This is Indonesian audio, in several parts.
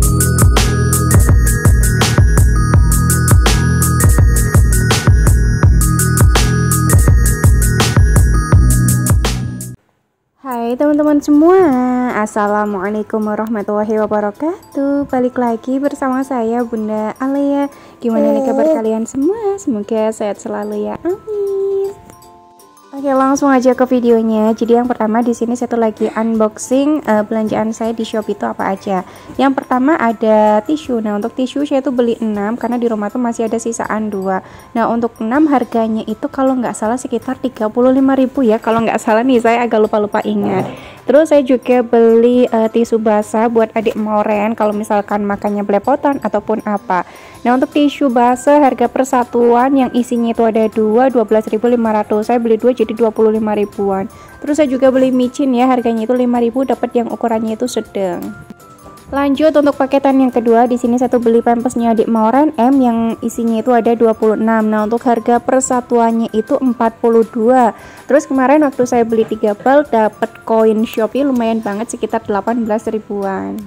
Hai teman-teman semua, Assalamualaikum warahmatullahi wabarakatuh. Balik lagi bersama saya Bunda Alea. Gimana nih kabar kalian semua? Semoga sehat selalu ya, amin. Oke, langsung aja ke videonya. Jadi yang pertama di sini saya tuh lagi unboxing belanjaan saya di Shopee itu apa aja. Yang pertama ada tisu. Nah, untuk tisu saya tuh beli 6 karena di rumah tuh masih ada sisaan 2. Nah, untuk 6 harganya itu kalau nggak salah sekitar 35.000 ya. Kalau nggak salah nih, saya agak lupa ingat. Terus saya juga beli tisu basah buat adik moren kalau misalkan makannya belepotan ataupun apa. Nah, untuk tisu basah harga persatuan yang isinya itu ada 2, 12.500. Saya beli 2 jadi 25.000-an. Terus saya juga beli micin ya, harganya itu 5.000, dapat yang ukurannya itu sedang. Lanjut untuk paketan yang kedua, di sini saya tuh beli pampasnya adik moren M yang isinya itu ada 26. Nah, untuk harga persatuannya itu 42. Terus kemarin waktu saya beli 3 bal dapat koin Shopee lumayan banget sekitar 18 ribuan.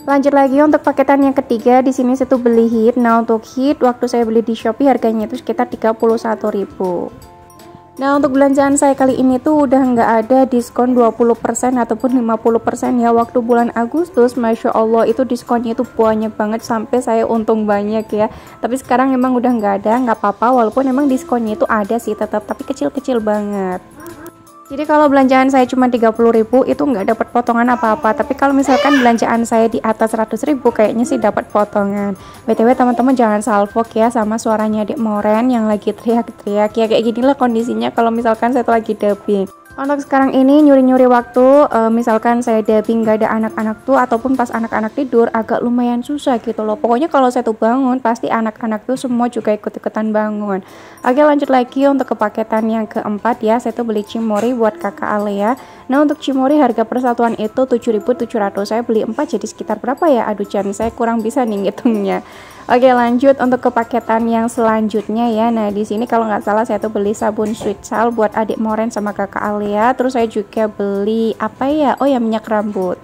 Lanjut lagi untuk paketan yang ketiga, di sini saya tuh beli hit. Nah, untuk hit waktu saya beli di Shopee harganya itu sekitar 31.000. Nah, untuk belanjaan saya kali ini tuh udah nggak ada diskon 20% ataupun 50% ya. Waktu bulan Agustus, Masya Allah itu diskonnya itu banyak banget sampai saya untung banyak ya. Tapi sekarang emang udah nggak ada, nggak apa-apa walaupun emang diskonnya itu ada sih tetap, tapi kecil-kecil banget. Jadi kalau belanjaan saya cuma 30.000 itu nggak dapat potongan apa-apa. Tapi kalau misalkan belanjaan saya di atas 100.000 kayaknya sih dapat potongan. BTW teman-teman jangan salfok ya sama suaranya adik moren yang lagi teriak-teriak. Ya kayak ginilah kondisinya kalau misalkan saya tuh lagi dubbing. Untuk sekarang ini nyuri-nyuri waktu, misalkan saya dubbing gak ada anak-anak tuh ataupun pas anak-anak tidur agak lumayan susah gitu loh. Pokoknya kalau saya tuh bangun pasti anak-anak tuh semua juga ikut-ikutan bangun. Oke, lanjut lagi untuk ke paketan yang keempat ya. Saya tuh beli cimori buat kakak Alea. Nah, untuk cimori harga persatuan itu 7.700. Saya beli 4 jadi sekitar berapa ya? Aduh Jan, saya kurang bisa nih ngitungnya. Oke, lanjut untuk ke paketan yang selanjutnya ya. Nah, di sini kalau nggak salah saya tuh beli sabun sweet sal buat adik moren sama kakak Alia. Terus saya juga beli apa ya? Oh ya, minyak rambut.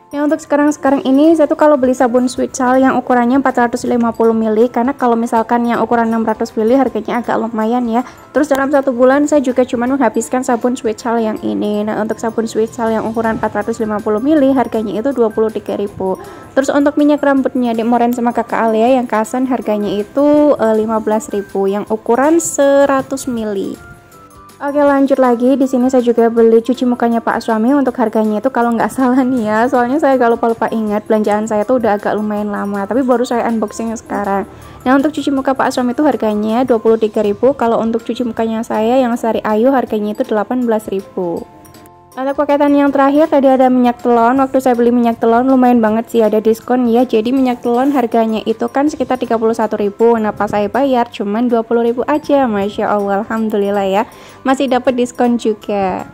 Ya, untuk sekarang ini saya tuh kalau beli sabun sweet sal yang ukurannya 450 ml karena kalau misalkan yang ukuran 600 ml harganya agak lumayan ya. Terus dalam 1 bulan saya juga cuma menghabiskan sabun sweet sal yang ini. Nah, untuk sabun sweet sal yang ukuran 450 ml harganya itu 23.000. Terus untuk minyak rambutnya adik moren sama kakak Alia yang kasan harganya itu 15.000 yang ukuran 100 ml. Oke, lanjut lagi. Di sini saya juga beli cuci mukanya Pak Suami. Untuk harganya itu kalau nggak salah nih ya, soalnya saya agak lupa ingat, belanjaan saya tuh udah agak lumayan lama, tapi baru saya unboxing sekarang. Nah, untuk cuci muka Pak Suami itu harganya 23.000. Kalau untuk cuci mukanya saya yang Sari Ayu harganya itu 18.000. Untuk paketan yang terakhir tadi ada minyak telon. Waktu saya beli minyak telon lumayan banget sih ada diskon ya. Jadi minyak telon harganya itu kan sekitar 31.000. Nah, pas saya bayar cuman 20.000 aja. Masya Allah, alhamdulillah ya. Masih dapat diskon juga.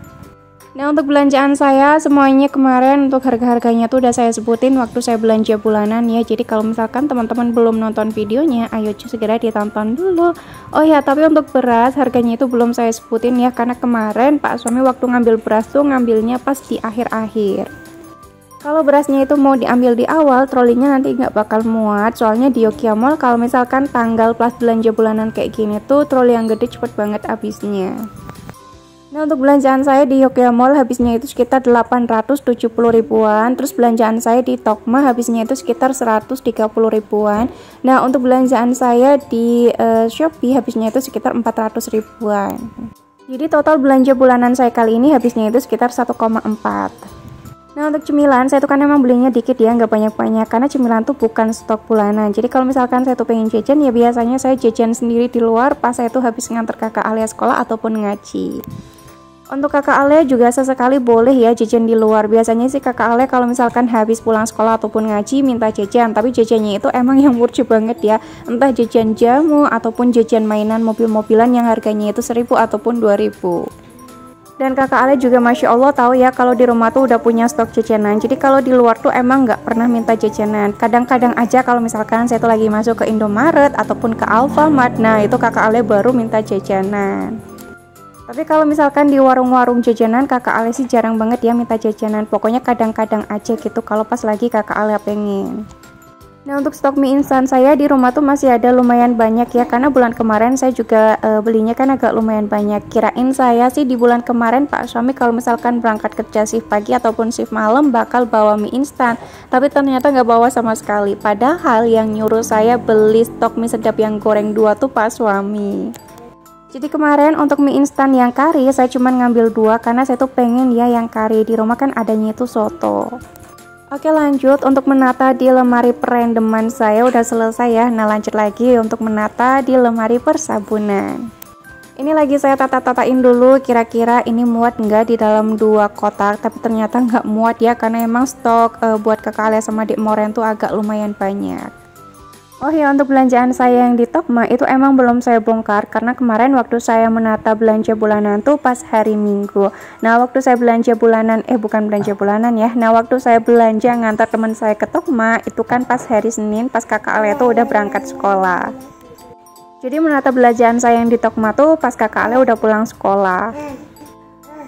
Nah, untuk belanjaan saya semuanya kemarin untuk harga-harganya tuh udah saya sebutin waktu saya belanja bulanan ya. Jadi kalau misalkan teman-teman belum nonton videonya, ayo segera ditonton dulu. Oh ya, tapi untuk beras harganya itu belum saya sebutin ya, karena kemarin Pak Suami waktu ngambil beras tuh ngambilnya pas di akhir-akhir. Kalau berasnya itu mau diambil di awal, trolinya nanti nggak bakal muat. Soalnya di Yokia Mall kalau misalkan tanggal plus belanja bulanan kayak gini tuh troli yang gede cepet banget habisnya. Nah, untuk belanjaan saya di Yokia Mall habisnya itu sekitar 870 ribuan. Terus belanjaan saya di Tokma habisnya itu sekitar 130 ribuan. Nah, untuk belanjaan saya di Shopee habisnya itu sekitar 400 ribuan. Jadi total belanja bulanan saya kali ini habisnya itu sekitar 1,4. Nah, untuk cemilan saya tuh kan emang belinya dikit ya, nggak banyak-banyak karena cemilan tuh bukan stok bulanan. Jadi kalau misalkan saya tuh pengen jajan ya biasanya saya jajan sendiri di luar pas saya tuh habis nganter kakak Alia sekolah ataupun ngaji. Untuk kakak Alia juga sesekali boleh ya jajan di luar. Biasanya sih kakak Alia kalau misalkan habis pulang sekolah ataupun ngaji minta jajan, tapi jajannya itu emang yang murah banget ya. Entah jajan jamu ataupun jajan mainan mobil-mobilan yang harganya itu 1.000 ataupun 2.000. Dan kakak Alia juga Masya Allah tahu ya kalau di rumah tuh udah punya stok jajanan. Jadi kalau di luar tuh emang nggak pernah minta jajanan. Kadang-kadang aja kalau misalkan saya tuh lagi masuk ke Indomaret ataupun ke Alfamart, nah itu kakak Alia baru minta jajanan. Tapi kalau misalkan di warung-warung jajanan kakak Ale sih jarang banget ya minta jajanan. Pokoknya kadang-kadang aja gitu kalau pas lagi kakak Ale pengen. Nah, untuk stok mie instan saya di rumah tuh masih ada lumayan banyak ya, karena bulan kemarin saya juga belinya kan agak lumayan banyak. Kirain saya sih di bulan kemarin Pak suami kalau misalkan berangkat kerja shift pagi ataupun shift malam bakal bawa mie instan, tapi ternyata nggak bawa sama sekali. Padahal yang nyuruh saya beli stok mie sedap yang goreng 2 tuh Pak suami. Jadi kemarin untuk mie instan yang kari saya cuma ngambil 2 karena saya tuh pengen ya yang kari, di rumah kan adanya itu soto. Oke, lanjut untuk menata di lemari perendeman saya udah selesai ya. Nah, lanjut lagi untuk menata di lemari persabunan. Ini lagi saya tata-tatain dulu kira-kira ini muat enggak di dalam 2 kotak, tapi ternyata nggak muat ya karena emang stok buat kakak Ale sama Dik Moren tuh agak lumayan banyak. Oh ya, untuk belanjaan saya yang di Tokma itu emang belum saya bongkar karena kemarin waktu saya menata belanja bulanan tuh pas hari Minggu. Nah, waktu saya belanja bulanan, bukan belanja bulanan ya. Nah, waktu saya belanja ngantar teman saya ke Tokma itu kan pas hari Senin, pas kakak Ale tuh udah berangkat sekolah. Jadi menata belanjaan saya yang di Tokma tuh pas kakak Ale udah pulang sekolah.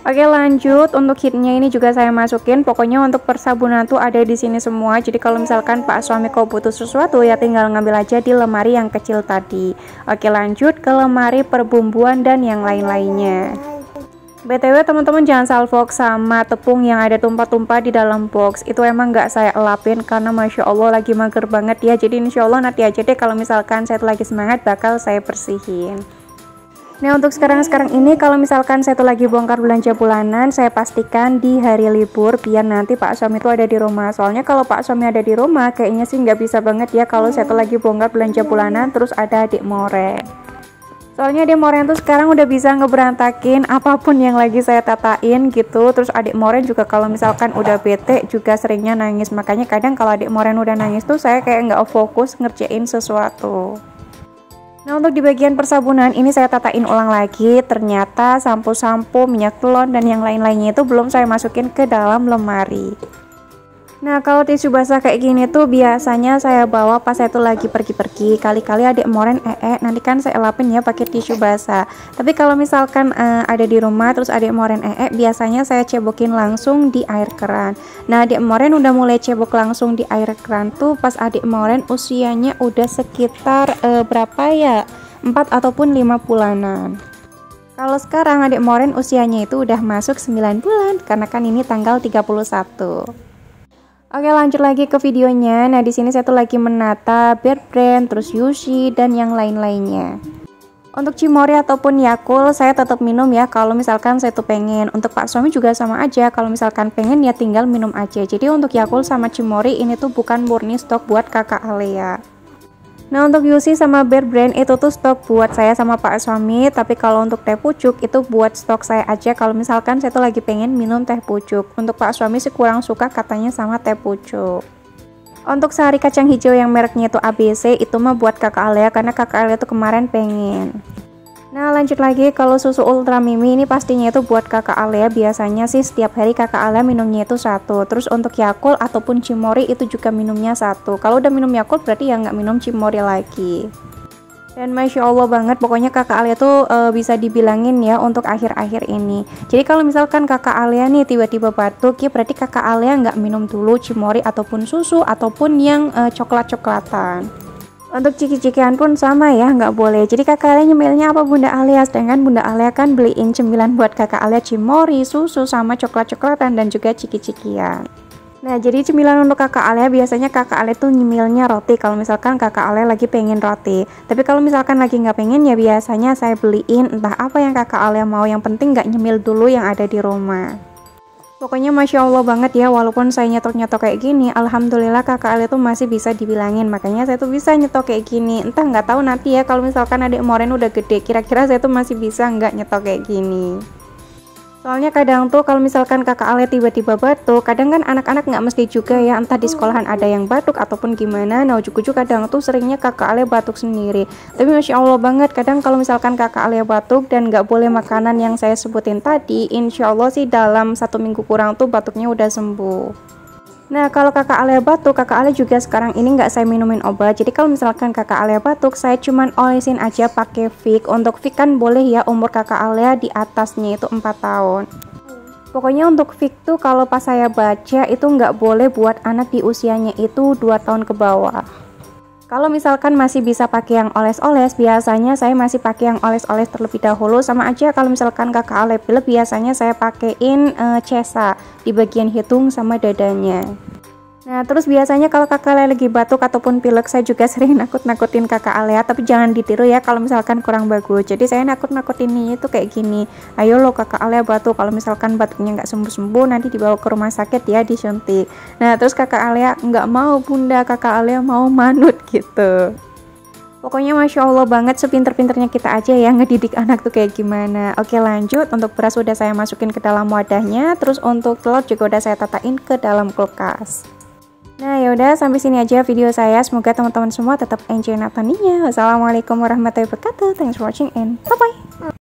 Oke, lanjut untuk hitnya ini juga saya masukin. Pokoknya untuk persabunan tuh ada di sini semua. Jadi kalau misalkan Pak suami kau butuh sesuatu ya tinggal ngambil aja di lemari yang kecil tadi. Oke, lanjut ke lemari perbumbuan dan yang lain-lainnya. BTW teman-teman jangan salfok sama tepung yang ada tumpah-tumpah di dalam box. Itu emang nggak saya elapin karena Masya Allah lagi mager banget ya. Jadi insya Allah nanti aja deh kalau misalkan saya tuh lagi semangat bakal saya bersihin. Nah, untuk sekarang ini kalau misalkan saya tuh lagi bongkar belanja bulanan, saya pastikan di hari libur biar nanti Pak suami tuh ada di rumah. Soalnya kalau Pak suami ada di rumah kayaknya sih nggak bisa banget ya kalau saya tuh lagi bongkar belanja bulanan terus ada Adik Moren. Soalnya Adik Moren tuh sekarang udah bisa ngeberantakin apapun yang lagi saya tatain gitu. Terus Adik Moren juga kalau misalkan udah bete juga seringnya nangis. Makanya kadang kalau Adik Moren udah nangis tuh saya kayak nggak fokus ngerjain sesuatu. Nah, untuk di bagian persabunan ini saya tatain ulang lagi. Ternyata sampo-sampo, minyak telon dan yang lain-lainnya itu belum saya masukin ke dalam lemari. Nah, kalau tisu basah kayak gini tuh biasanya saya bawa pas saya tuh lagi pergi-pergi. Kali-kali Adik Moren nanti kan saya elapin ya pakai tisu basah. Tapi kalau misalkan ada di rumah terus Adik Moren biasanya saya cebokin langsung di air keran. Nah, Adik Moren udah mulai cebok langsung di air keran tuh pas Adik Moren usianya udah sekitar berapa ya? 4 ataupun 5 bulanan. Kalau sekarang Adik Moren usianya itu udah masuk 9 bulan karena kan ini tanggal 31. Oke, lanjut lagi ke videonya. Nah, di sini saya tuh lagi menata Bear Brand, terus Yushi dan yang lain-lainnya. Untuk Cimory ataupun Yakult saya tetap minum ya kalau misalkan saya tuh pengen. Untuk Pak suami juga sama aja, kalau misalkan pengen ya tinggal minum aja. Jadi untuk Yakult sama Cimory ini tuh bukan murni stok buat kakak Alea. Nah, untuk Yushi sama Bear Brand itu tuh stok buat saya sama Pak suami. Tapi kalau untuk teh pucuk itu buat stok saya aja kalau misalkan saya tuh lagi pengen minum teh pucuk. Untuk Pak suami sih kurang suka katanya sama teh pucuk. Untuk sari kacang hijau yang mereknya itu ABC itu mah buat kakak Alea karena kakak Alea tuh kemarin pengen. Nah, lanjut lagi kalau susu Ultra Mimi ini pastinya itu buat kakak Alea. Biasanya sih setiap hari kakak Alea minumnya itu 1. Terus untuk Yakult ataupun Cimory itu juga minumnya 1. Kalau udah minum Yakult berarti ya nggak minum Cimory lagi. Dan Masya Allah banget pokoknya kakak Alea tuh bisa dibilangin ya untuk akhir-akhir ini. Jadi kalau misalkan kakak Alea nih tiba-tiba batuk ya berarti kakak Alea nggak minum dulu Cimory ataupun susu ataupun yang coklat-coklatan. Untuk ciki-cikian pun sama ya, nggak boleh. Jadi kakak Alea nyemilnya apa Bunda Alea, sedangkan Bunda Alea kan beliin cemilan buat kakak Alea Cimory, susu, sama coklat-coklatan dan juga ciki-cikian. Nah, jadi cemilan untuk kakak Alea biasanya kakak Alea tuh nyemilnya roti kalau misalkan kakak Alea lagi pengen roti. Tapi kalau misalkan lagi nggak pengen ya biasanya saya beliin entah apa yang kakak Alea mau, yang penting nggak nyemil dulu yang ada di rumah. Pokoknya Masya Allah banget ya, walaupun saya nyetok-nyetok kayak gini, Alhamdulillah kakak Ale tuh masih bisa dibilangin. Makanya saya tuh bisa nyetok kayak gini. Entah nggak tahu nanti ya kalau misalkan Adik Moren udah gede, kira-kira saya tuh masih bisa nggak nyetok kayak gini. Soalnya kadang tuh kalau misalkan kakak Ale tiba-tiba batuk, kadang kan anak-anak nggak mesti juga ya, entah di sekolahan ada yang batuk ataupun gimana. Nah, ujuk-ujuk kadang tuh seringnya kakak Ale batuk sendiri. Tapi Masya Allah banget, kadang kalau misalkan kakak Ale batuk dan nggak boleh makanan yang saya sebutin tadi, insya Allah sih dalam 1 minggu kurang tuh batuknya udah sembuh. Nah, kalau kakak Alia batuk, kakak Alia juga sekarang ini nggak saya minumin obat. Jadi kalau misalkan kakak Alia batuk, saya cuman olesin aja pakai Vick. Untuk Vick kan boleh ya, umur kakak Alia di atasnya itu 4 tahun. Pokoknya untuk Vick tuh kalau pas saya baca itu nggak boleh buat anak di usianya itu 2 tahun ke bawah. Kalau misalkan masih bisa pakai yang oles-oles, biasanya saya masih pakai yang oles-oles terlebih dahulu. Sama aja kalau misalkan kakak Alia pilek, biasanya saya pakein Cesa di bagian hidung sama dadanya. Nah, terus biasanya kalau kakak Alia lagi batuk ataupun pilek, saya juga sering nakut-nakutin kakak Alia, tapi jangan ditiru ya kalau misalkan kurang bagus. Jadi saya nakut-nakutinnya itu kayak gini, ayo lo kakak Alia batuk, kalau misalkan batuknya nggak sembuh-sembuh nanti dibawa ke rumah sakit ya, disuntik. Nah, terus kakak Alia nggak mau bunda, kakak Alia mau manut gitu. Pokoknya Masya Allah banget, sepinter-pinternya kita aja ya ngedidik anak tuh kayak gimana. Oke lanjut, untuk beras udah saya masukin ke dalam wadahnya, terus untuk telur juga udah saya tatain ke dalam kulkas. Nah yaudah sampai sini aja video saya, semoga teman-teman semua tetap enjoy nontonnya. Wassalamualaikum warahmatullahi wabarakatuh, thanks for watching and bye bye.